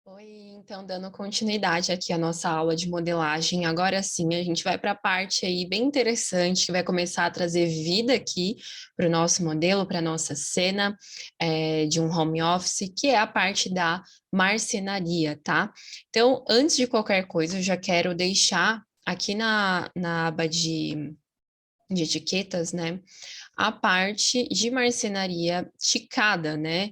Oi, então dando continuidade aqui à nossa aula de modelagem, agora sim a gente vai para a parte aí bem interessante que vai começar a trazer vida aqui para o nosso modelo, para a nossa cena de um home office, que é a parte da marcenaria, tá? Então, antes de qualquer coisa, eu já quero deixar aqui na aba de etiquetas, né, a parte de marcenaria ticada, né,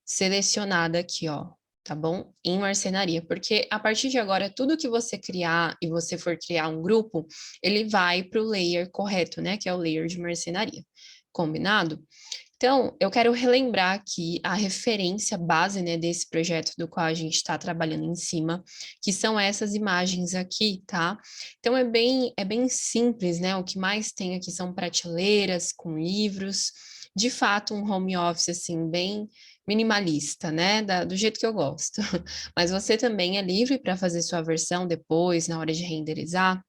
selecionada aqui, ó, tá bom? Em marcenaria, porque a partir de agora, tudo que você criar e você for criar um grupo, ele vai para o layer correto, né, que é o layer de marcenaria. Combinado? Então, eu quero relembrar aqui a referência base, né, desse projeto do qual a gente está trabalhando em cima, que são essas imagens aqui, tá? Então, é bem simples, né? O que mais tem aqui são prateleiras com livros, de fato, um home office, assim, bem minimalista, né? Do jeito que eu gosto. Mas você também é livre para fazer sua versão depois, na hora de renderizar,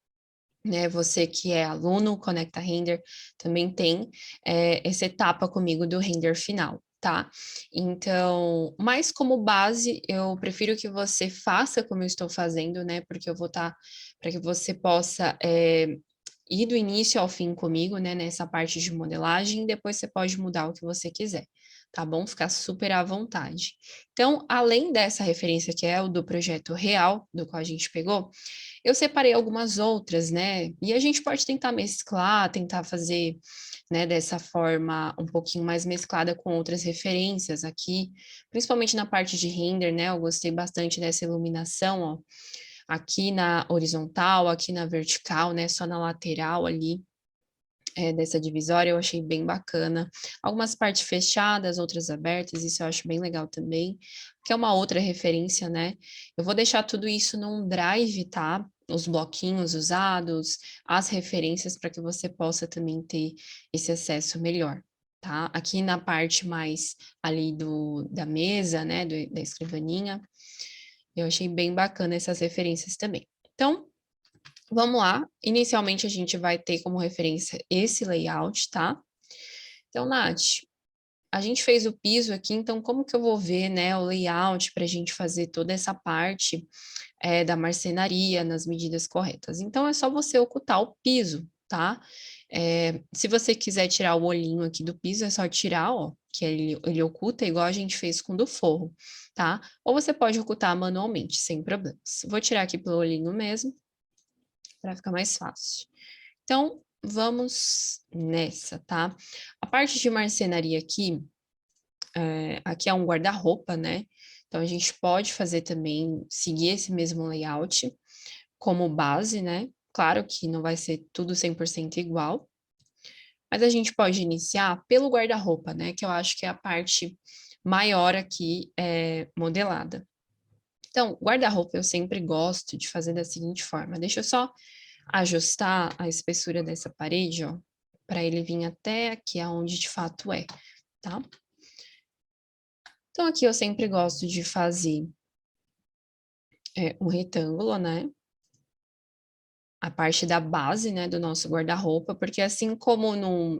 né? Você que é aluno, Conecta Render, também tem essa etapa comigo do render final, tá? Então, mas como base, eu prefiro que você faça como eu estou fazendo, né? Porque eu vou estar, para que você possa ir do início ao fim comigo, né? Nessa parte de modelagem, e depois você pode mudar o que você quiser. Tá bom? Ficar super à vontade. Então, além dessa referência que é o do projeto real, do qual a gente pegou, eu separei algumas outras, né? E a gente pode tentar mesclar, tentar fazer, né, dessa forma um pouquinho mais mesclada com outras referências aqui, principalmente na parte de render, né? Eu gostei bastante dessa iluminação, ó, aqui na horizontal, aqui na vertical, né? Só na lateral ali. Dessa divisória, eu achei bem bacana. Algumas partes fechadas, outras abertas, isso eu acho bem legal também, que é uma outra referência, né? Eu vou deixar tudo isso num drive, tá? Os bloquinhos usados, as referências para que você possa também ter esse acesso melhor, tá? Aqui na parte mais ali da mesa, né, da escrivaninha, eu achei bem bacana essas referências também. Então, vamos lá. Inicialmente, a gente vai ter como referência esse layout, tá? Então, Nath, a gente fez o piso aqui, então como que eu vou ver, né, o layout para a gente fazer toda essa parte da marcenaria nas medidas corretas? Então, é só você ocultar o piso, tá? Se você quiser tirar o olhinho aqui do piso, é só tirar, ó, que ele oculta igual a gente fez com o do forro, tá? Ou você pode ocultar manualmente, sem problemas. Vou tirar aqui pelo olhinho mesmo, para ficar mais fácil. Então, vamos nessa, tá? A parte de marcenaria aqui, aqui é um guarda-roupa, né? Então, a gente pode fazer também, seguir esse mesmo layout como base, né? Claro que não vai ser tudo 100% igual, mas a gente pode iniciar pelo guarda-roupa, né? Que eu acho que é a parte maior aqui modelada. Então, guarda-roupa eu sempre gosto de fazer da seguinte forma. Deixa eu só ajustar a espessura dessa parede, ó, para ele vir até aqui aonde de fato é, tá? Então, aqui eu sempre gosto de fazer um retângulo, né? A parte da base, né, do nosso guarda-roupa, porque assim como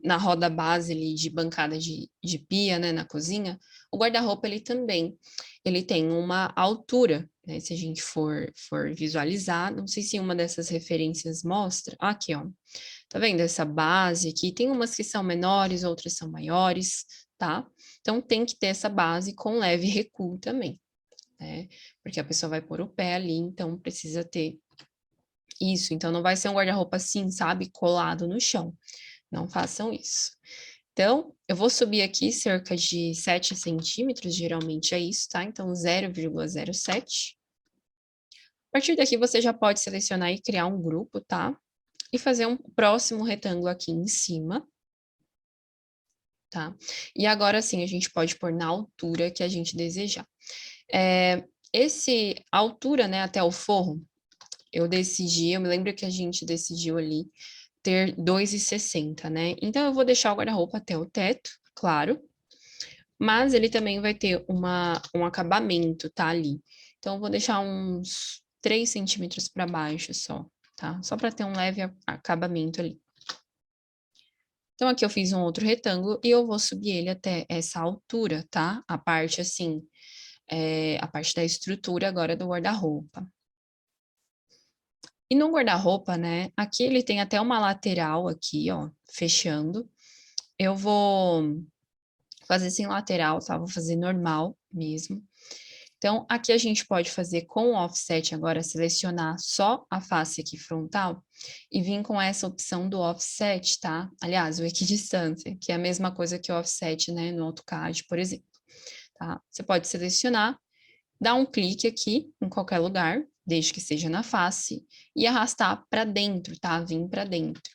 na roda base ali de bancada de pia, né, na cozinha, o guarda-roupa ele tem uma altura, né, se a gente for visualizar, não sei se uma dessas referências mostra, aqui, ó, tá vendo essa base aqui? Tem umas que são menores, outras são maiores, tá? Então tem que ter essa base com leve recuo também, né? Porque a pessoa vai pôr o pé ali, então precisa ter isso. Então não vai ser um guarda-roupa assim, sabe? Colado no chão. Não façam isso. Então, eu vou subir aqui cerca de 7 centímetros, geralmente é isso, tá? Então, 0,07. A partir daqui, você já pode selecionar e criar um grupo, tá? E fazer um próximo retângulo aqui em cima, tá? E agora sim, a gente pode pôr na altura que a gente desejar. A altura, né, até o forro, eu me lembro que a gente decidiu ali ter 2,60, né? Então, eu vou deixar o guarda-roupa até o teto, claro, mas ele também vai ter um acabamento, tá, ali. Então, eu vou deixar uns 3 centímetros para baixo só, tá? Só para ter um leve acabamento ali. Então, aqui eu fiz um outro retângulo e eu vou subir ele até essa altura, tá? A parte, assim, a parte da estrutura agora do guarda-roupa. E no guarda-roupa, né, aqui ele tem até uma lateral aqui, ó, fechando. Eu vou fazer sem lateral, tá? Vou fazer normal mesmo. Então, aqui a gente pode fazer com o offset agora, selecionar só a face aqui frontal e vir com essa opção do offset, tá? Aliás, o equidistância, que é a mesma coisa que o offset, né, no AutoCAD, por exemplo, tá? Você pode selecionar, dar um clique aqui em qualquer lugar, desde que seja na face, e arrastar para dentro, tá? Vim para dentro.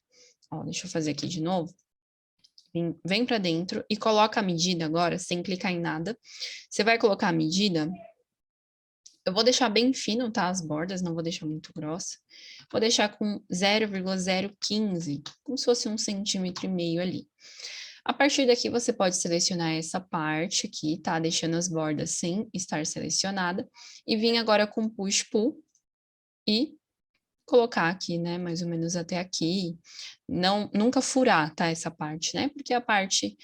Ó, deixa eu fazer aqui de novo. Vem para dentro e coloca a medida agora, sem clicar em nada. Você vai colocar a medida. Eu vou deixar bem fino, tá? As bordas, não vou deixar muito grossa. Vou deixar com 0,015, como se fosse 1,5 cm ali. A partir daqui, você pode selecionar essa parte aqui, tá? Deixando as bordas sem estar selecionada. E vir agora com push-pull e colocar aqui, né? Mais ou menos até aqui. Não, nunca furar, tá? Essa parte, né? Porque a parte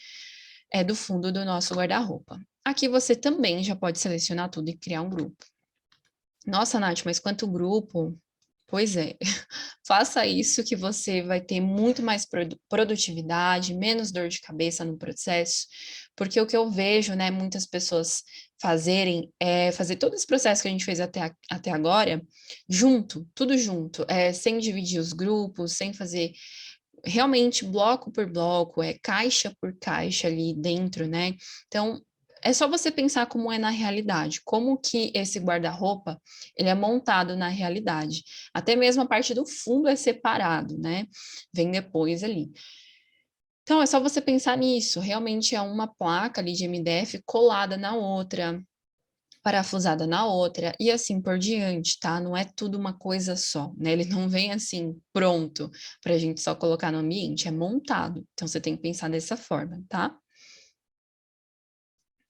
é do fundo do nosso guarda-roupa. Aqui você também já pode selecionar tudo e criar um grupo. Nossa, Nath, mas quanto grupo? Pois é, faça isso que você vai ter muito mais produtividade, menos dor de cabeça no processo, porque o que eu vejo, né, muitas pessoas fazerem é fazer todo esse processo que a gente fez até agora, junto, tudo junto, sem dividir os grupos, sem fazer realmente bloco por bloco, caixa por caixa ali dentro, né? Então, é só você pensar como é na realidade, como que esse guarda-roupa, ele é montado na realidade. Até mesmo a parte do fundo é separado, né? Vem depois ali. Então, é só você pensar nisso, realmente é uma placa ali de MDF colada na outra, parafusada na outra e assim por diante, tá? Não é tudo uma coisa só, né? Ele não vem assim pronto para a gente só colocar no ambiente, é montado. Então você tem que pensar dessa forma, tá?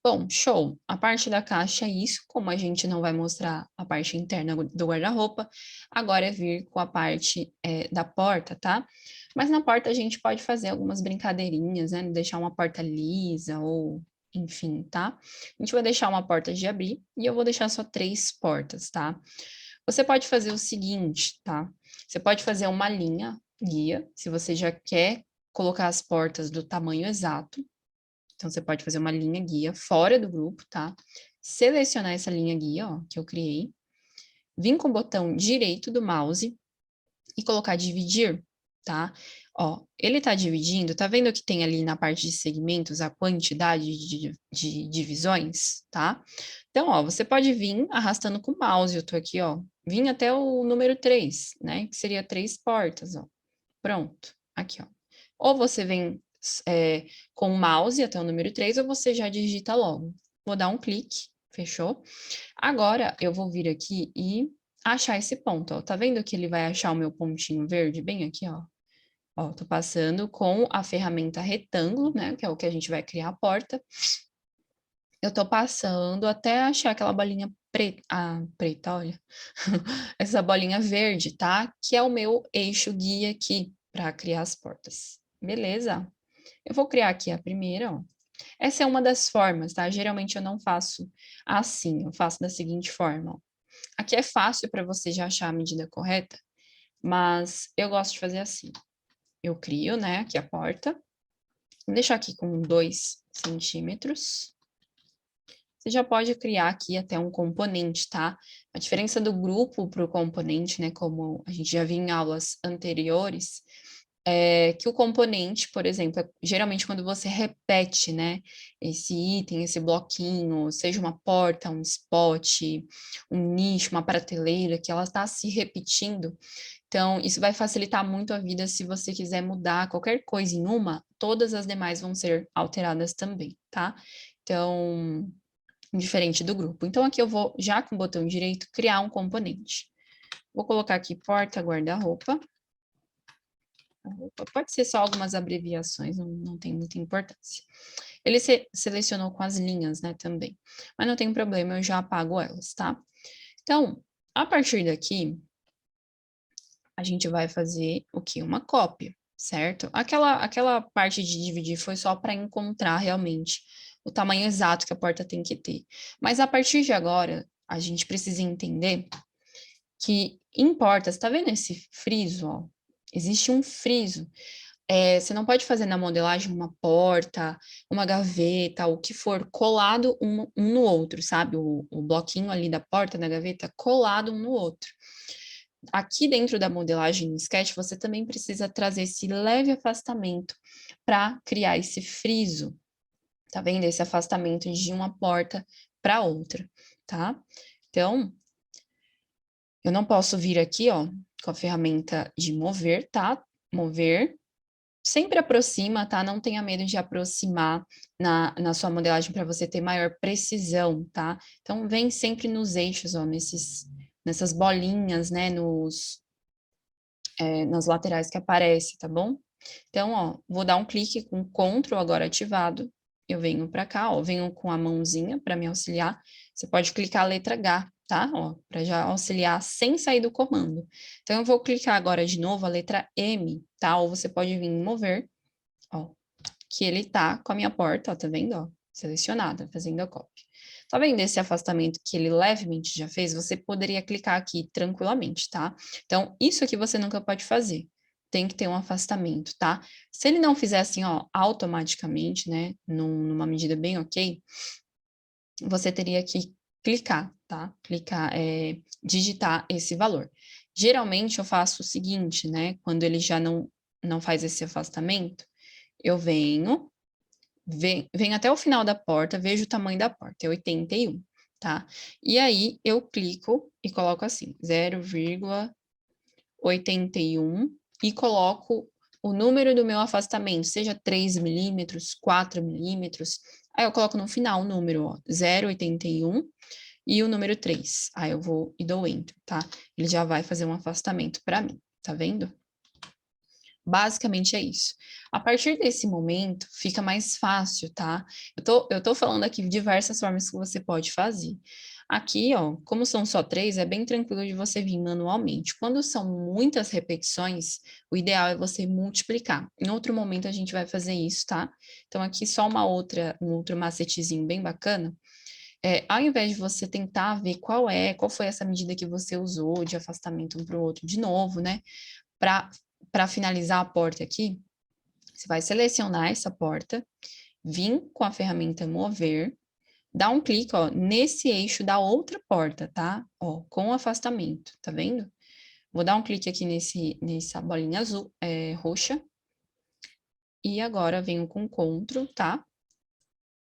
Bom, show. A parte da caixa é isso, como a gente não vai mostrar a parte interna do guarda-roupa, agora é vir com a parte da porta, tá? Mas na porta a gente pode fazer algumas brincadeirinhas, né? Deixar uma porta lisa ou enfim, tá? A gente vai deixar uma porta de abrir e eu vou deixar só 3 portas, tá? Você pode fazer o seguinte, tá? Você pode fazer uma linha guia, se você já quer colocar as portas do tamanho exato. Então, você pode fazer uma linha guia fora do grupo, tá? Selecionar essa linha guia, ó, que eu criei. Vir com o botão direito do mouse e colocar dividir, tá? Ó, ele tá dividindo, tá vendo que tem ali na parte de segmentos a quantidade de divisões, tá? Então, ó, você pode vir arrastando com o mouse, eu tô aqui, ó, vim até o número 3, né? Que seria 3 portas, ó. Pronto, aqui, ó. Ou você vem com o mouse até o número 3, ou você já digita logo. Vou dar um clique, fechou? Agora, eu vou vir aqui e achar esse ponto, ó. Tá vendo que ele vai achar o meu pontinho verde bem aqui, ó? Ó, tô passando com a ferramenta retângulo, né? Que é o que a gente vai criar a porta. Eu tô passando até achar aquela bolinha preta, preta, olha. Essa bolinha verde, tá? Que é o meu eixo guia aqui para criar as portas. Beleza? Eu vou criar aqui a primeira, ó. Essa é uma das formas, tá? Geralmente eu não faço assim, eu faço da seguinte forma, ó. Aqui é fácil para você já achar a medida correta, mas eu gosto de fazer assim. Eu crio, né, aqui a porta, vou deixar aqui com 2 centímetros. Você já pode criar aqui até um componente, tá? A diferença do grupo para o componente, né, como a gente já viu em aulas anteriores, é que o componente, por exemplo, geralmente quando você repete, né, esse item, esse bloquinho, seja uma porta, um spot, um nicho, uma prateleira, que ela está se repetindo, então isso vai facilitar muito a vida se você quiser mudar qualquer coisa em uma, todas as demais vão ser alteradas também, tá? Então, diferente do grupo. Então, aqui eu vou, já com o botão direito, criar um componente. Vou colocar aqui porta guarda-roupa. Pode ser só algumas abreviações, não tem muita importância. Ele selecionou com as linhas, né, também. Mas não tem problema, eu já apago elas, tá? Então, a partir daqui, a gente vai fazer o quê? Uma cópia, certo? Aquela parte de dividir foi só para encontrar realmente o tamanho exato que a porta tem que ter. Mas a partir de agora, a gente precisa entender que em portas, tá vendo esse friso, ó? Existe um friso. Você não pode fazer na modelagem uma porta, uma gaveta, o que for, colado um no outro, sabe? O bloquinho ali da porta, da gaveta, colado um no outro. Aqui dentro da modelagem no Sketch, você também precisa trazer esse leve afastamento para criar esse friso. Tá vendo? Esse afastamento de uma porta para outra, tá? Então, eu não posso vir aqui, ó, com a ferramenta de mover, tá? Mover. Sempre aproxima, tá? Não tenha medo de aproximar na sua modelagem para você ter maior precisão, tá? Então, vem sempre nos eixos, ó, nessas bolinhas, né? Nas laterais que aparece, tá bom? Então, ó, vou dar um clique com Ctrl agora ativado. Eu venho para cá, ó, venho com a mãozinha para me auxiliar. Você pode clicar a letra H, tá? Ó, para já auxiliar sem sair do comando. Então, eu vou clicar agora de novo a letra M, tá? Ou você pode vir em mover, ó, que ele tá com a minha porta, ó, tá vendo, ó? Selecionada, fazendo a cópia. Tá vendo esse afastamento que ele levemente já fez? Você poderia clicar aqui tranquilamente, tá? Então, isso aqui você nunca pode fazer. Tem que ter um afastamento, tá? Se ele não fizer assim, ó, automaticamente, né, numa medida bem ok, você teria que clicar, tá? Clicar, digitar esse valor. Geralmente eu faço o seguinte, né? Quando ele já não faz esse afastamento, eu venho até o final da porta, vejo o tamanho da porta, é 81, tá? E aí eu clico e coloco assim, 0,81 e coloco o número do meu afastamento, seja 3 milímetros, 4 milímetros, aí eu coloco no final o número, ó, 0,81 e o número 3. Aí eu vou e dou Enter, tá? Ele já vai fazer um afastamento para mim, tá vendo? Basicamente é isso. A partir desse momento, fica mais fácil, tá? Eu tô falando aqui diversas formas que você pode fazer. Aqui, ó, como são só 3, é bem tranquilo de você vir manualmente. Quando são muitas repetições, o ideal é você multiplicar. Em outro momento a gente vai fazer isso, tá? Então aqui só um outro macetezinho bem bacana. Ao invés de você tentar ver qual foi essa medida que você usou de afastamento um para o outro de novo, né? Para finalizar a porta aqui, você vai selecionar essa porta, vir com a ferramenta mover, dar um clique, ó, nesse eixo da outra porta, tá? Ó, com afastamento, tá vendo? Vou dar um clique aqui nessa bolinha azul, roxa, e agora venho com Ctrl, tá?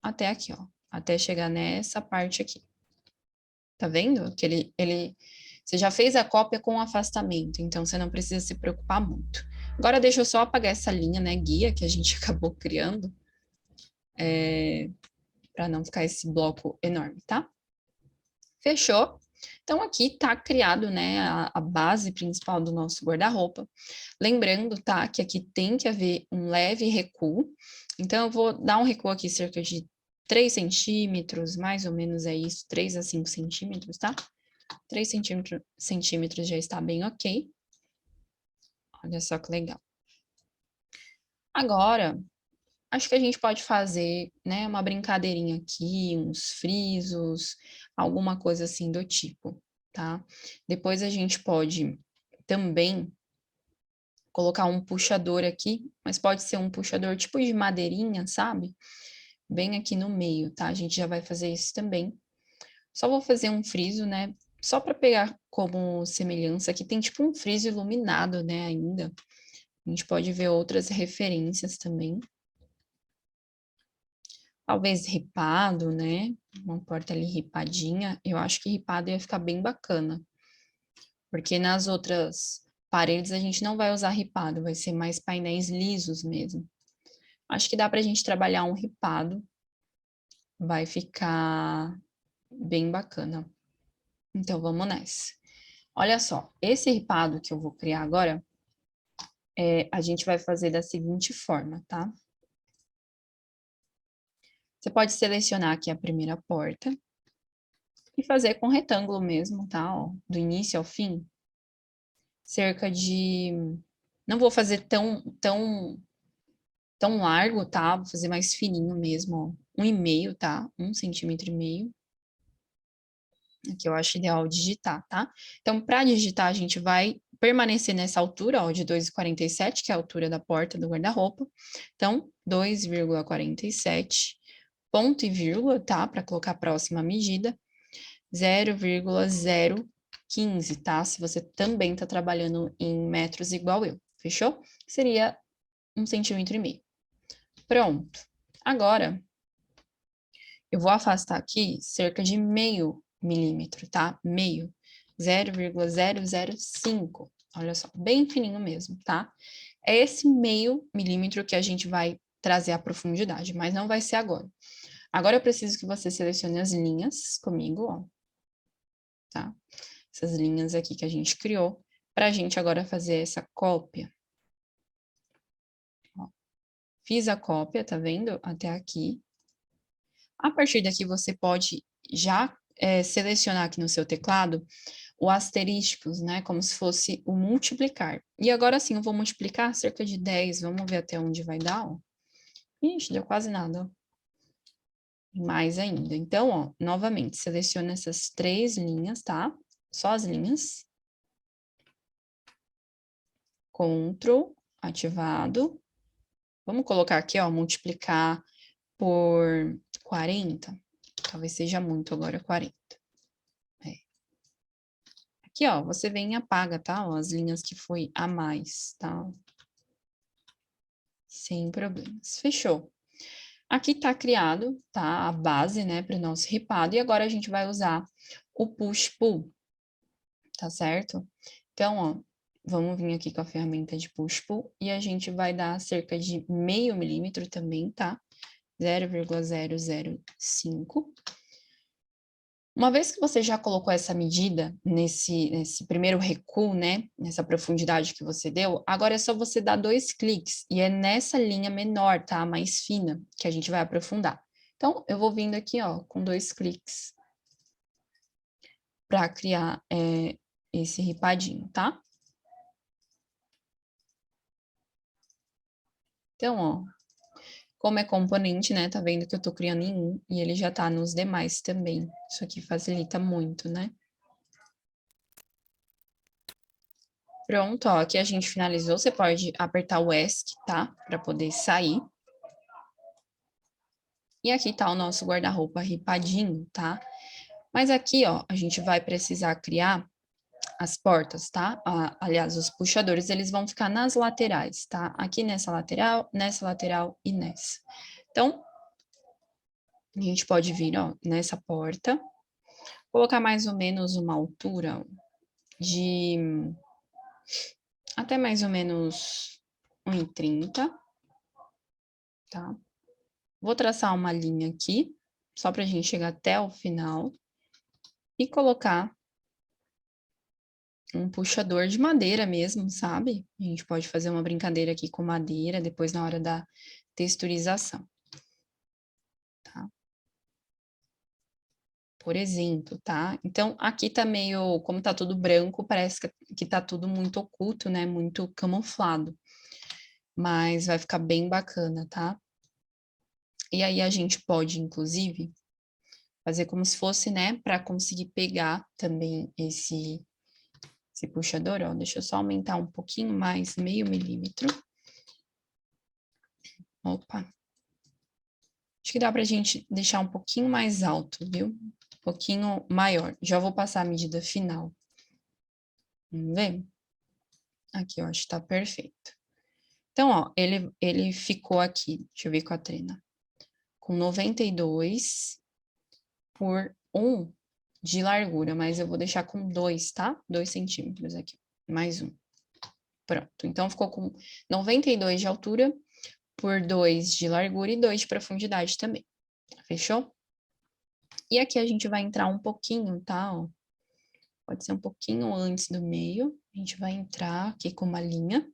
Até aqui, ó, até chegar nessa parte aqui. Tá vendo? Que você já fez a cópia com afastamento, então você não precisa se preocupar muito. Agora deixa eu só apagar essa linha, né, guia, que a gente acabou criando, para não ficar esse bloco enorme, tá? Fechou? Então, aqui tá criado, né, a base principal do nosso guarda-roupa. Lembrando, tá, que aqui tem que haver um leve recuo. Então, eu vou dar um recuo aqui cerca de 3 centímetros, mais ou menos é isso, 3 a 5 centímetros, tá? 3 centímetros já está bem ok. Olha só que legal. Agora, acho que a gente pode fazer, né, uma brincadeirinha aqui, uns frisos, alguma coisa assim do tipo, tá? Depois a gente pode também colocar um puxador aqui, mas pode ser um puxador tipo de madeirinha, sabe? Bem aqui no meio, tá? A gente já vai fazer isso também. Só vou fazer um friso, né? Só para pegar como semelhança, aqui tem tipo um friso iluminado, né, ainda. A gente pode ver outras referências também. Talvez ripado, né? Uma porta ali ripadinha. Eu acho que ripado ia ficar bem bacana. Porque nas outras paredes a gente não vai usar ripado, vai ser mais painéis lisos mesmo. Acho que dá pra gente trabalhar um ripado. Vai ficar bem bacana. Então vamos nessa. Olha só, esse ripado que eu vou criar agora, a gente vai fazer da seguinte forma, tá? Você pode selecionar aqui a primeira porta e fazer com retângulo mesmo, tá? Ó, do início ao fim, cerca de... Não vou fazer tão largo, tá? Vou fazer mais fininho mesmo, ó, 1,5, tá? 1,5 cm. Aqui eu acho ideal digitar, tá? Então, para digitar, a gente vai permanecer nessa altura, ó, de 2,47, que é a altura da porta do guarda-roupa. Então, 2,47, ponto e vírgula, tá? Para colocar a próxima medida, 0,015, tá? Se você também está trabalhando em metros igual eu, fechou? Seria 1,5 cm. Pronto. Agora, eu vou afastar aqui cerca de meio milímetro, tá? Meio. 0,005. Olha só, bem fininho mesmo, tá? É esse meio milímetro que a gente vai trazer a profundidade, mas não vai ser agora. Agora eu preciso que você selecione as linhas comigo, ó. Tá? Essas linhas aqui que a gente criou, pra gente agora fazer essa cópia. Ó. Fiz a cópia, tá vendo? Até aqui. A partir daqui, você pode já selecionar aqui no seu teclado o asteriscos, né? Como se fosse o multiplicar. E agora sim, eu vou multiplicar cerca de 10. Vamos ver até onde vai dar, ó. Ixi, deu quase nada, ó. Mais ainda. Então, ó, novamente, seleciona essas 3 linhas, tá? Só as linhas. Ctrl, ativado. Vamos colocar aqui, ó, multiplicar por 40. Talvez seja muito agora, 40. É. Aqui, ó, você vem e apaga, tá? Ó, as linhas que foi a mais, tá? Sem problemas. Fechou. Aqui tá criado, tá? A base, né, para o nosso ripado. E agora a gente vai usar o push-pull, tá certo? Então, ó, vamos vir aqui com a ferramenta de push-pull e a gente vai dar cerca de meio milímetro também, tá? 0,005. Uma vez que você já colocou essa medida nesse primeiro recuo, né, nessa profundidade que você deu, agora é só você dar 2 cliques, e é nessa linha menor, tá, mais fina, que a gente vai aprofundar. Então, eu vou vindo aqui, ó, com 2 cliques, para criar esse ripadinho, tá? Então, ó, como é componente, né, tá vendo que eu tô criando em um, e ele já tá nos demais também. Isso aqui facilita muito, né? Pronto, ó, aqui a gente finalizou. Você pode apertar o ESC, tá? Para poder sair. E aqui tá o nosso guarda-roupa ripadinho, tá? Mas aqui, ó, a gente vai precisar criar as portas, tá? Aliás, os puxadores, eles vão ficar nas laterais, tá? Aqui nessa lateral e nessa. Então, a gente pode vir, ó, nessa porta, colocar mais ou menos uma altura de até mais ou menos 1,30, tá? Vou traçar uma linha aqui, só para a gente chegar até o final, e colocar um puxador de madeira mesmo, sabe? A gente pode fazer uma brincadeira aqui com madeira, depois na hora da texturização, tá? Por exemplo, tá? Então, aqui tá meio, como tá tudo branco, parece que tá tudo muito oculto, né? Muito camuflado. Mas vai ficar bem bacana, tá? E aí a gente pode, inclusive, fazer como se fosse, né, para conseguir pegar também esse puxador, ó. Deixa eu só aumentar um pouquinho mais, meio milímetro. Opa. Acho que dá pra gente deixar um pouquinho mais alto, viu? Um pouquinho maior. Já vou passar a medida final. Vamos ver? Aqui, eu acho que tá perfeito. Então, ó, ele ficou aqui, deixa eu ver com a trena, com 92 por 1 de largura, mas eu vou deixar com 2, tá? 2 centímetros aqui, mais um. Pronto, então ficou com 92 de altura por 2 de largura e 2 de profundidade também. Fechou? E aqui a gente vai entrar um pouquinho, tá? Ó, pode ser um pouquinho antes do meio. A gente vai entrar aqui com uma linha.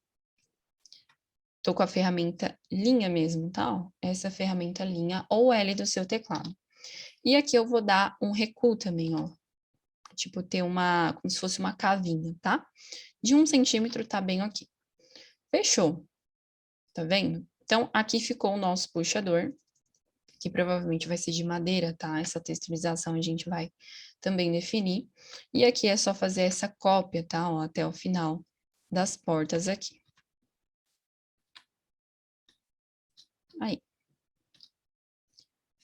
Tô com a ferramenta linha mesmo, tá? Ó, essa ferramenta linha ou L do seu teclado. E aqui eu vou dar um recuo também, ó. Tipo, ter como se fosse uma cavinha, tá? De 1 centímetro tá bem ok. Fechou. Tá vendo? Então, aqui ficou o nosso puxador. que provavelmente vai ser de madeira, tá? Essa texturização a gente vai também definir. E aqui é só fazer essa cópia, tá? Ó, até o final das portas aqui. Aí.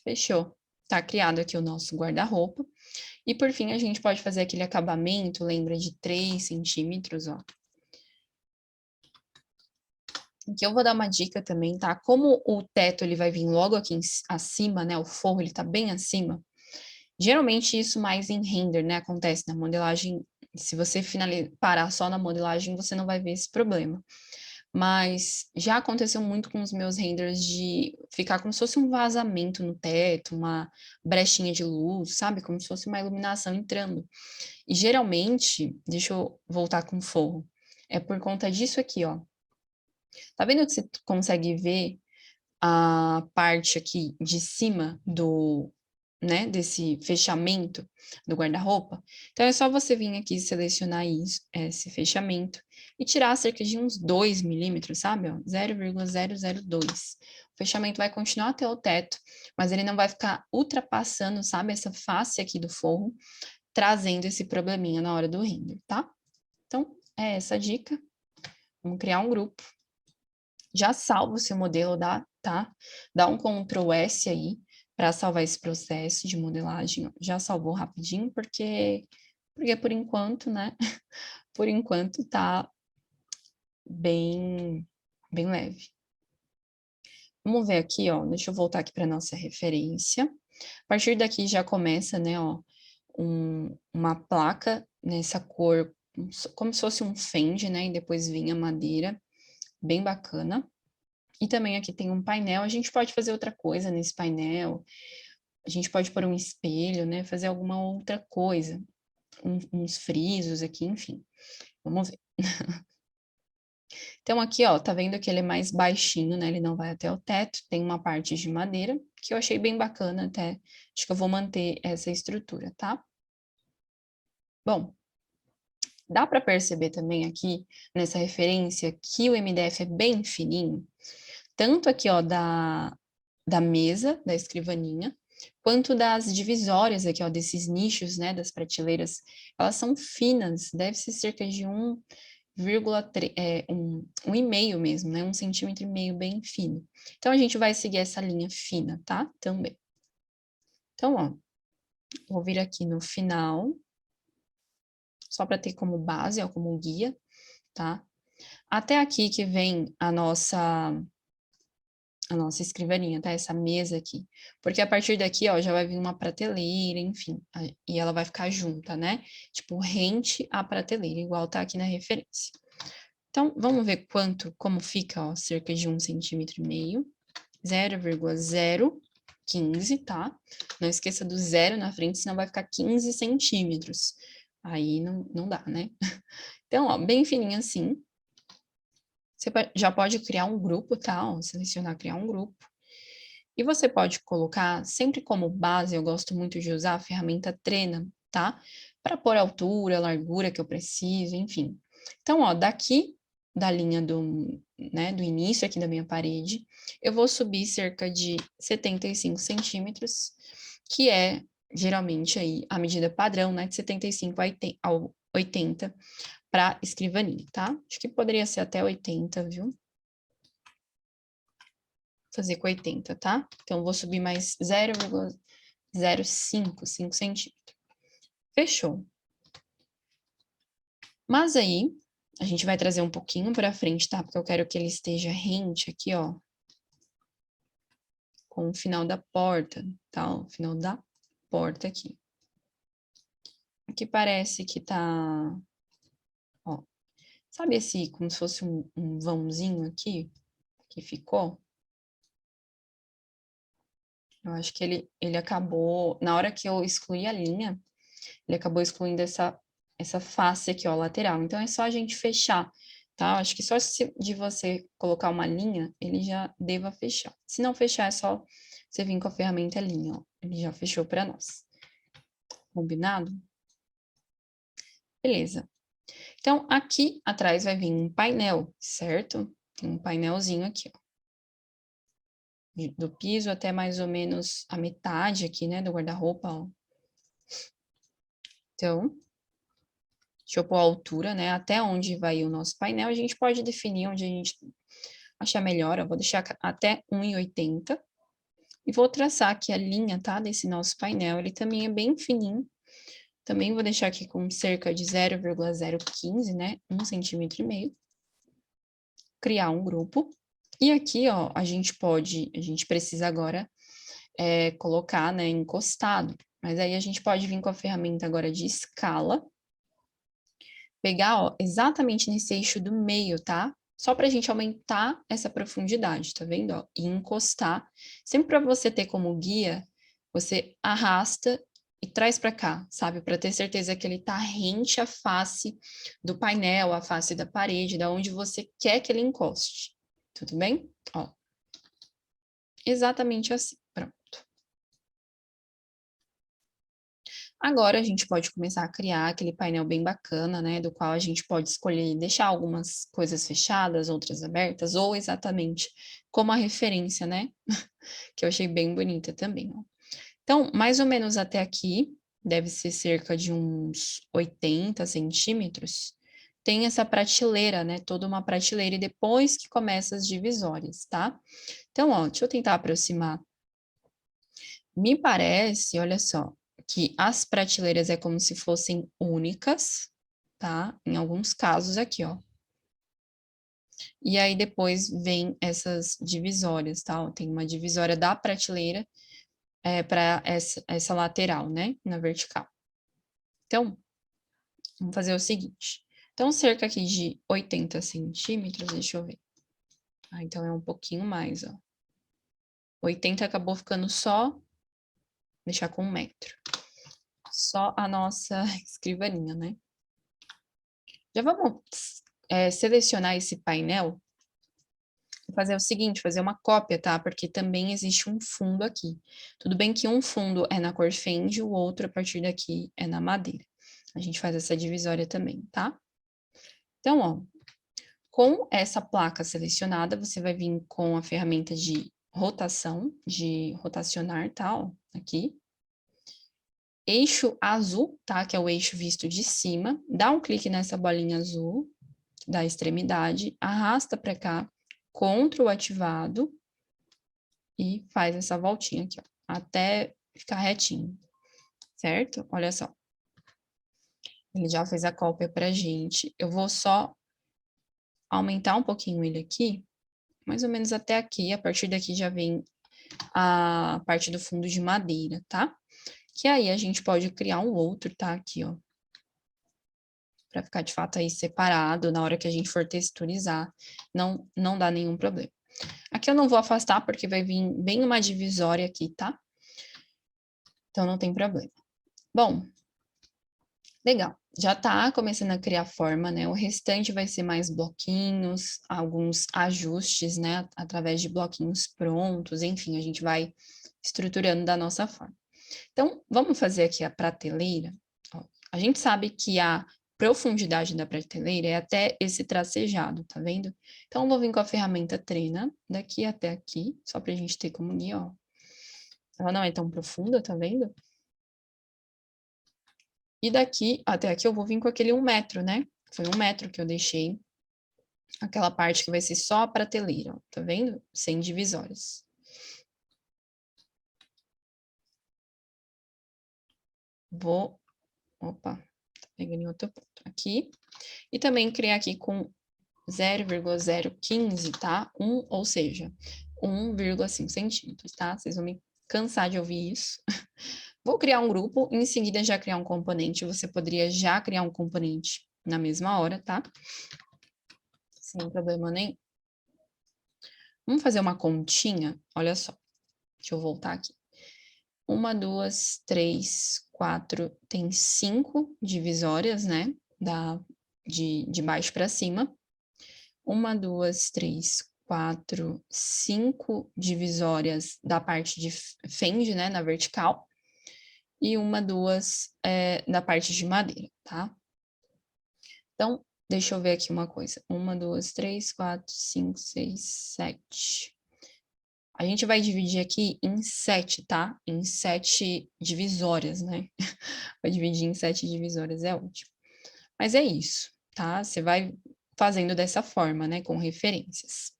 Fechou. Tá criado aqui o nosso guarda-roupa. E por fim, a gente pode fazer aquele acabamento, lembra, de 3 centímetros, ó. Aqui eu vou dar uma dica também, tá? Como o teto ele vai vir logo aqui acima, né? O forro ele tá bem acima. Geralmente isso mais em render, né? Acontece na modelagem. Se você parar só na modelagem, você não vai ver esse problema. Mas já aconteceu muito com os meus renders de ficar como se fosse um vazamento no teto, uma brechinha de luz, sabe? Como se fosse uma iluminação entrando. E geralmente, deixa eu voltar com o forro, é por conta disso aqui, ó. Tá vendo que você consegue ver a parte aqui de cima do, né, desse fechamento do guarda-roupa? Então, é só você vir aqui e selecionar isso, esse fechamento, e tirar cerca de uns 2 milímetros, sabe? Ó, 0,002. O fechamento vai continuar até o teto, mas ele não vai ficar ultrapassando, sabe, essa face aqui do forro, trazendo esse probleminha na hora do render, tá? Então, é essa a dica. Vamos criar um grupo. Já salva o seu modelo, tá? Dá um Ctrl S aí para salvar esse processo de modelagem. Já salvou rapidinho, porque por enquanto, né? Por enquanto tá bem, bem leve. Vamos ver aqui, ó. Deixa eu voltar aqui para nossa referência. A partir daqui já começa, né, ó, uma placa nessa cor, como se fosse um fende, né? E depois vinha madeira, bem bacana. E também aqui tem um painel, a gente pode fazer outra coisa nesse painel, a gente pode pôr um espelho, né, fazer alguma outra coisa, uns frisos aqui, enfim, vamos ver. Então aqui, ó, tá vendo que ele é mais baixinho, né, ele não vai até o teto, tem uma parte de madeira, que eu achei bem bacana até, acho que eu vou manter essa estrutura, tá? Bom, dá para perceber também aqui, nessa referência, que o MDF é bem fininho, tanto aqui, ó, da mesa, da escrivaninha, quanto das divisórias aqui, ó, desses nichos, né, das prateleiras, elas são finas, deve ser cerca de 1,3, um e meio mesmo, né, 1,5 cm bem fino. Então, a gente vai seguir essa linha fina, tá? Também. Então, ó, vou vir aqui no final, só para ter como base, ó, como guia, tá? Até aqui que vem a nossa escrivaninha, tá? Essa mesa aqui. Porque a partir daqui, ó, já vai vir uma prateleira, enfim, e ela vai ficar junta, né? Tipo, rente à prateleira, igual tá aqui na referência. Então, vamos ver como fica, ó, cerca de 1,5 cm, 0,015, tá? Não esqueça do zero na frente, senão vai ficar 15 centímetros. Aí não dá, né? Então, ó, bem fininho assim. Você já pode criar um grupo, tá? Ó, selecionar criar um grupo. E você pode colocar, sempre como base, eu gosto muito de usar a ferramenta Trena, tá? Para pôr a altura, a largura que eu preciso, enfim. Então, ó, daqui da linha né, do início aqui da minha parede, eu vou subir cerca de 75 centímetros, que é geralmente aí a medida padrão, né, de 75 a 80 para escrivaninha, tá? Acho que poderia ser até 80, viu? Fazer com 80, tá? Então, vou subir mais 0,05 centímetros. Fechou. Mas aí, a gente vai trazer um pouquinho para frente, tá? Porque eu quero que ele esteja rente aqui, ó, com o final da porta, tá? O final da porta aqui. Aqui parece que tá, ó, sabe esse, como se fosse um vãozinho aqui, que ficou? Eu acho que ele acabou, na hora que eu excluí a linha, ele acabou excluindo essa face aqui, ó, lateral. Então, é só a gente fechar, tá? Acho que só de você colocar uma linha, ele já deva fechar. Se não fechar, é só você vir com a ferramenta linha, ó. Ele já fechou para nós. Combinado? Beleza. Então, aqui atrás vai vir um painel, certo? Tem um painelzinho aqui, ó. do piso até mais ou menos a metade aqui, né, do guarda-roupa, ó. Então, deixa eu pôr a altura, né, até onde vai o nosso painel, a gente pode definir onde a gente achar melhor, eu vou deixar até 1,80 e vou traçar aqui a linha, tá, desse nosso painel, ele também é bem fininho, também vou deixar aqui com cerca de 0,015, né, 1,5 centímetro, criar um grupo, e aqui, ó, a gente precisa agora colocar, né, encostado, mas aí a gente pode vir com a ferramenta agora de escala, pegar, ó, exatamente nesse eixo do meio, tá? Só para a gente aumentar essa profundidade, tá vendo? Ó? E encostar. Sempre para você ter como guia, você arrasta e traz para cá, sabe? Para ter certeza que ele tá rente à face do painel, à face da parede, da onde você quer que ele encoste. Tudo bem? Ó. Exatamente assim. Pronto. Agora a gente pode começar a criar aquele painel bem bacana, né, do qual a gente pode escolher deixar algumas coisas fechadas, outras abertas, ou exatamente como a referência, né, que eu achei bem bonita também, ó. Então, mais ou menos até aqui, deve ser cerca de uns 80 centímetros, tem essa prateleira, né, toda uma prateleira, e depois que começa as divisórias, tá? Então, ó, deixa eu tentar aproximar. Me parece, olha só, que as prateleiras é como se fossem únicas, tá? Em alguns casos aqui, ó. E aí depois vem essas divisórias, tá? Ó, tem uma divisória da prateleira para essa lateral, né? Na vertical. Então, vamos fazer o seguinte. Então, cerca aqui de 80 centímetros, deixa eu ver. Ah, então é um pouquinho mais, ó. 80 acabou ficando só, deixar com 1 metro. Só a nossa escrivaninha, né? Já vamos selecionar esse painel e fazer o seguinte, fazer uma cópia, tá? Porque também existe um fundo aqui. Tudo bem que um fundo é na cor fende, o outro, a partir daqui, é na madeira. A gente faz essa divisória também, tá? Então, ó, com essa placa selecionada, você vai vir com a ferramenta de rotação, de rotacionar, tá? Ó, aqui. Eixo azul, tá? Que é o eixo visto de cima. Dá um clique nessa bolinha azul da extremidade, arrasta para cá, contra o ativado e faz essa voltinha aqui, ó, até ficar retinho, certo? Olha só. Ele já fez a cópia pra gente. Eu vou só aumentar um pouquinho ele aqui, mais ou menos até aqui. A partir daqui já vem a parte do fundo de madeira, tá? Que aí a gente pode criar um outro, tá? Aqui, ó. Pra ficar de fato aí separado na hora que a gente for texturizar. Não dá nenhum problema. Aqui eu não vou afastar, porque vai vir bem uma divisória aqui, tá? Então, não tem problema. Bom, legal. Já tá começando a criar forma, né? O restante vai ser mais bloquinhos, alguns ajustes, né? Através de bloquinhos prontos, enfim, a gente vai estruturando da nossa forma. Então, vamos fazer aqui a prateleira. Ó, a gente sabe que a profundidade da prateleira é até esse tracejado, tá vendo? Então, eu vou vir com a ferramenta trena, daqui até aqui, só pra gente ter como guia, ó. Ela não é tão profunda, tá vendo? E daqui até aqui eu vou vir com aquele 1 metro, né? Foi 1 metro que eu deixei. Aquela parte que vai ser só a prateleira, ó, tá vendo? Sem divisórias. Opa, tá pegando em outro ponto. Aqui. E também criar aqui com 0,015, tá? Ou seja, 1,5 centímetros, tá? Vocês vão me cansar de ouvir isso. Vou criar um grupo, em seguida já criar um componente. Você poderia já criar um componente na mesma hora, tá? Sem problema nenhum. Vamos fazer uma continha? Olha só. Deixa eu voltar aqui. 1, 2, 3, 4, tem 5 divisórias, né? De baixo para cima. 1, 2, 3, 4, 5 divisórias da parte de fende, né? Na vertical. E 1, 2 da parte de madeira, tá? Então, deixa eu ver aqui uma coisa. 1, 2, 3, 4, 5, 6, 7. A gente vai dividir aqui em 7, tá? Em 7 divisórias, né? Vai dividir em 7 divisórias, é ótimo. Mas é isso, tá? Você vai fazendo dessa forma, né? Com referências.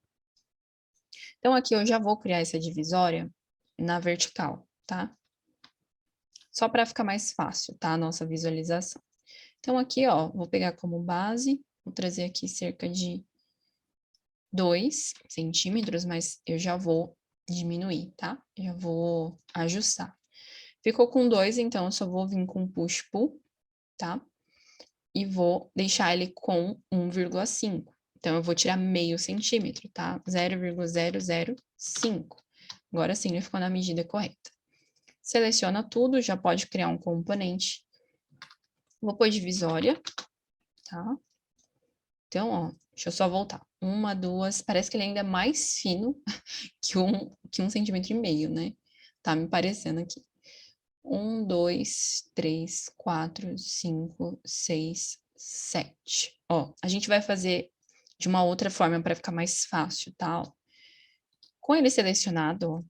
Então, aqui eu já vou criar essa divisória na vertical, tá? Só para ficar mais fácil, tá? A nossa visualização. Então, aqui, ó, vou pegar como base, vou trazer aqui cerca de 2 centímetros, mas eu já vou diminuir, tá? Já vou ajustar. Ficou com 2, então eu só vou vir com push-pull, tá? E vou deixar ele com 1,5. Então, eu vou tirar meio centímetro, tá? 0,005. Agora sim, ele ficou na medida correta. Seleciona tudo, já pode criar um componente. Vou pôr divisória, tá? Então, ó, deixa eu só voltar. 1, 2, parece que ele ainda é mais fino que 1,5 centímetros, né? Tá me parecendo aqui. 1, 2, 3, 4, 5, 6, 7. Ó, a gente vai fazer de uma outra forma para ficar mais fácil, tá? Ó. Com ele selecionado, ó,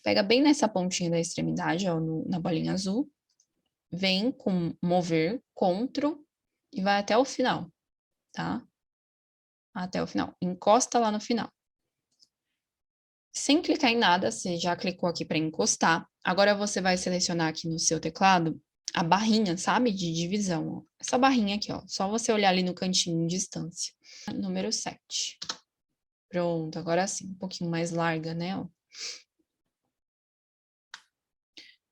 pega bem nessa pontinha da extremidade, ó, na bolinha azul, vem com mover, Ctrl, e vai até o final, tá? Até o final. Encosta lá no final. Sem clicar em nada, você já clicou aqui para encostar. Agora você vai selecionar aqui no seu teclado a barrinha, sabe? De divisão, ó. Essa barrinha aqui, ó. Só você olhar ali no cantinho em distância. Número 7. Pronto, agora sim, um pouquinho mais larga, né? Ó.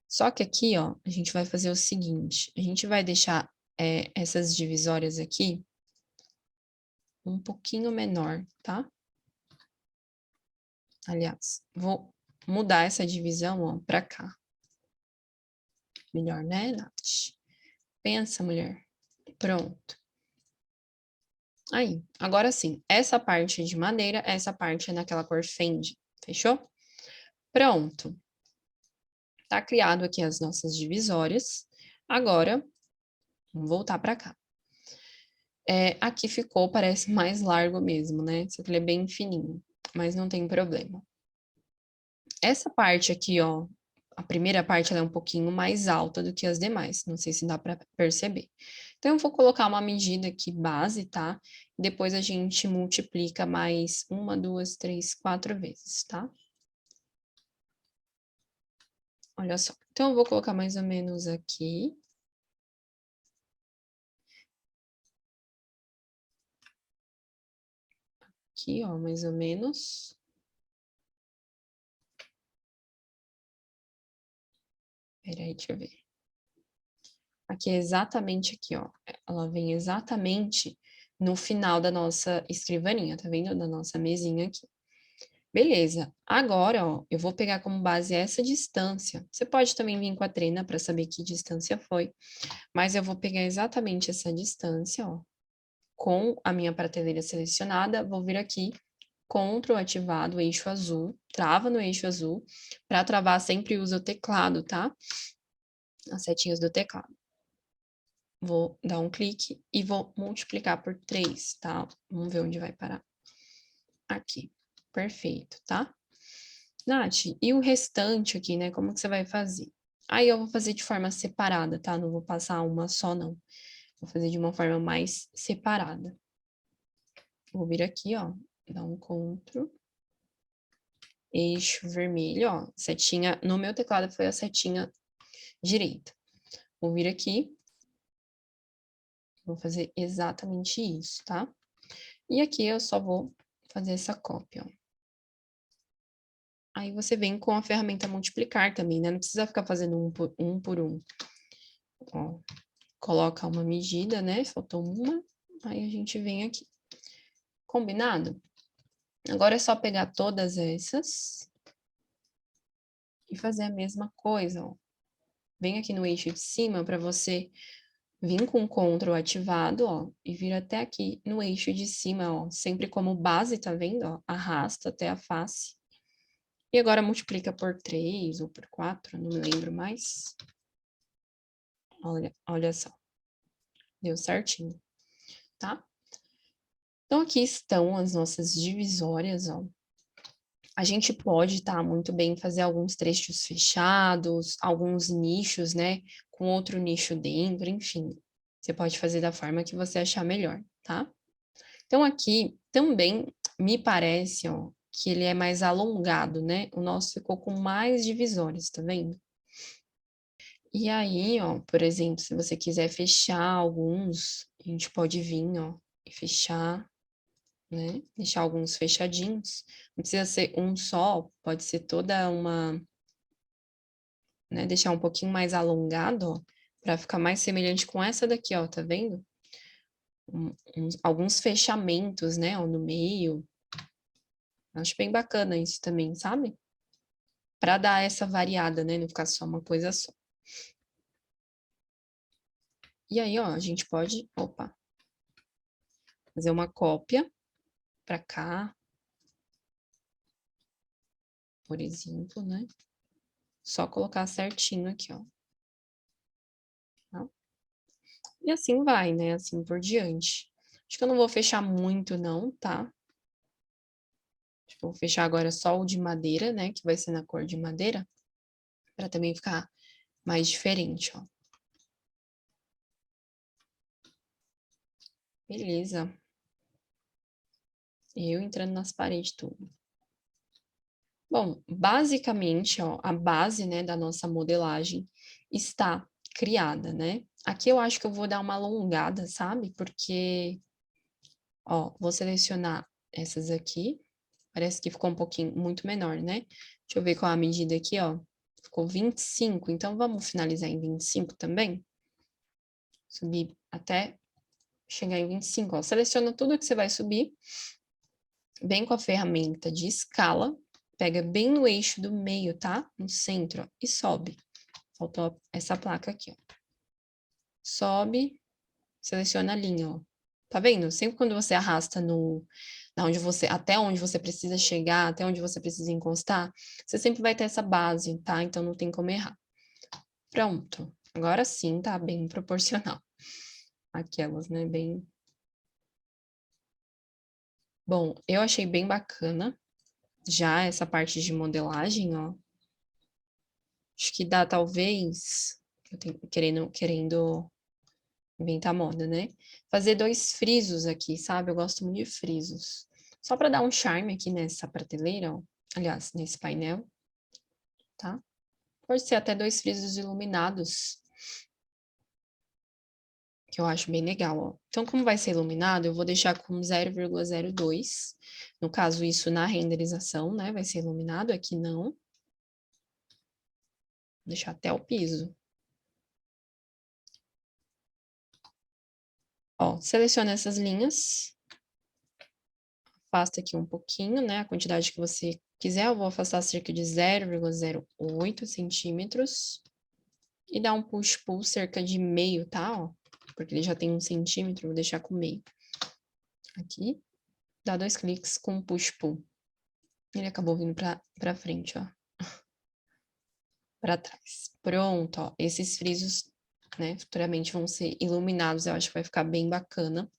Só que aqui, ó, a gente vai fazer o seguinte. A gente vai deixar essas divisórias aqui um pouquinho menor, tá? Aliás, vou mudar essa divisão, ó, pra cá. Melhor, né, Nath? Pensa, mulher. Pronto. Aí, agora sim, essa parte de madeira, essa parte é naquela cor fende, fechou? Pronto. Tá criado aqui as nossas divisórias. Agora, vamos voltar para cá. Aqui ficou, parece mais largo mesmo, né? Só que ele é bem fininho, mas não tem problema. Essa parte aqui, ó, a primeira parte ela é um pouquinho mais alta do que as demais, não sei se dá para perceber. Então, eu vou colocar uma medida aqui base, tá? Depois a gente multiplica mais 1, 2, 3, 4 vezes, tá? Olha só. Então, eu vou colocar mais ou menos aqui. Aqui, ó, mais ou menos. Peraí, deixa eu ver. Aqui é exatamente aqui, ó. Ela vem exatamente no final da nossa escrivaninha, tá vendo? Da nossa mesinha aqui. Beleza. Agora, ó, eu vou pegar como base essa distância. Você pode também vir com a trena para saber que distância foi, mas eu vou pegar exatamente essa distância, ó, com a minha prateleira selecionada, vou vir aqui, Ctrl ativado, eixo azul, trava no eixo azul. Para travar, sempre usa o teclado, tá? As setinhas do teclado. Vou dar um clique e vou multiplicar por 3, tá? Vamos ver onde vai parar. Aqui. Perfeito, tá? Nath, e o restante aqui, né? Como que você vai fazer? Aí eu vou fazer de forma separada, tá? Não vou passar uma só, não. Vou fazer de uma forma mais separada. Vou vir aqui, ó. Dar um Ctrl. Eixo vermelho, ó. Setinha. No meu teclado foi a setinha direita. Vou vir aqui. Vou fazer exatamente isso, tá? E aqui eu só vou fazer essa cópia, ó. Aí você vem com a ferramenta multiplicar também, né? Não precisa ficar fazendo um por um. Ó, coloca uma medida, né? Faltou uma. Aí a gente vem aqui. Combinado? Agora é só pegar todas essas e fazer a mesma coisa, ó. Vem aqui no eixo de cima para você vir com o Ctrl ativado, ó, e vir até aqui no eixo de cima, ó, sempre como base, tá vendo, ó? Arrasta até a face. E agora multiplica por 3 ou por 4, não me lembro mais. Olha só. Deu certinho, tá? Então, aqui estão as nossas divisórias, ó. A gente pode, tá, muito bem fazer alguns trechos fechados, alguns nichos, né, com outro nicho dentro, enfim. Você pode fazer da forma que você achar melhor, tá? Então, aqui também me parece, ó, que ele é mais alongado, né? O nosso ficou com mais divisórias, tá vendo? E aí, ó, por exemplo, se você quiser fechar alguns, a gente pode vir, ó, e fechar, né? Deixar alguns fechadinhos. Não precisa ser um só, pode ser toda uma, né? Deixar um pouquinho mais alongado, ó, para ficar mais semelhante com essa daqui, ó, tá vendo? Alguns fechamentos, né, ó, no meio. Acho bem bacana isso também, sabe? Para dar essa variada, né? Não ficar só uma coisa só. E aí, ó, a gente pode, opa, fazer uma cópia para cá, por exemplo, né? Só colocar certinho aqui, ó. Tá? E assim vai, né? Assim por diante. Acho que eu não vou fechar muito, não, tá? Acho que eu vou fechar agora só o de madeira, né? Que vai ser na cor de madeira, para também ficar mais diferente, ó. Beleza. Eu entrando nas paredes tudo. Bom, basicamente, ó, a base, né, da nossa modelagem está criada, né? Aqui eu acho que eu vou dar uma alongada, sabe? Porque, ó, vou selecionar essas aqui. Parece que ficou um pouquinho muito menor, né? Deixa eu ver qual a medida aqui, ó. Ficou 25, então vamos finalizar em 25 também? Subir até chegar em 25, ó. Seleciona tudo que você vai subir. Vem com a ferramenta de escala, pega bem no eixo do meio, tá? No centro, ó, e sobe. Faltou essa placa aqui, ó. Sobe, seleciona a linha, ó. Tá vendo? Sempre quando você arrasta até onde você precisa chegar, até onde você precisa encostar, você sempre vai ter essa base, tá? Então não tem como errar. Pronto. Agora sim, tá bem proporcional. Aquelas, né? Bem. Bom, eu achei bem bacana já essa parte de modelagem, ó. Acho que dá, talvez, eu tenho, querendo inventar moda, né? Fazer 2 frisos aqui, sabe? Eu gosto muito de frisos. Só para dar um charme aqui nessa prateleira, ó. Aliás, nesse painel, tá? Pode ser até 2 frisos iluminados, que eu acho bem legal, ó. Então, como vai ser iluminado, eu vou deixar com 0,02. No caso, isso na renderização, né? Vai ser iluminado, aqui não. Vou deixar até o piso. Ó, seleciona essas linhas. Afasta aqui um pouquinho, né? A quantidade que você quiser. Eu vou afastar cerca de 0,08 centímetros. E dar um push-pull cerca de meio, tá? Ó, porque ele já tem 1 centímetro, vou deixar com meio. Aqui. Dá 2 cliques com push-pull. Ele acabou vindo pra frente, ó. Pra trás. Pronto, ó. Esses frisos, né, futuramente vão ser iluminados. Eu acho que vai ficar bem bacana.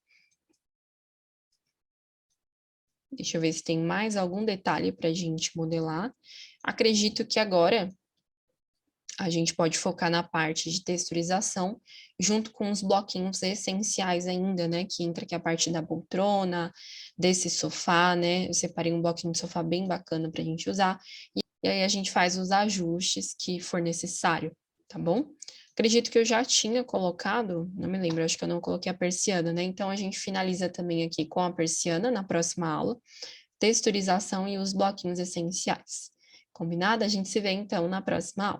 Deixa eu ver se tem mais algum detalhe pra gente modelar. Acredito que agora a gente pode focar na parte de texturização, junto com os bloquinhos essenciais ainda, né? Que entra aqui a parte da poltrona, desse sofá, né? Eu separei um bloquinho de sofá bem bacana pra gente usar. E aí a gente faz os ajustes que for necessário, tá bom? Acredito que eu já tinha colocado, não me lembro, acho que eu não coloquei a persiana, né? Então a gente finaliza também aqui com a persiana na próxima aula, texturização e os bloquinhos essenciais. Combinado? A gente se vê então na próxima aula.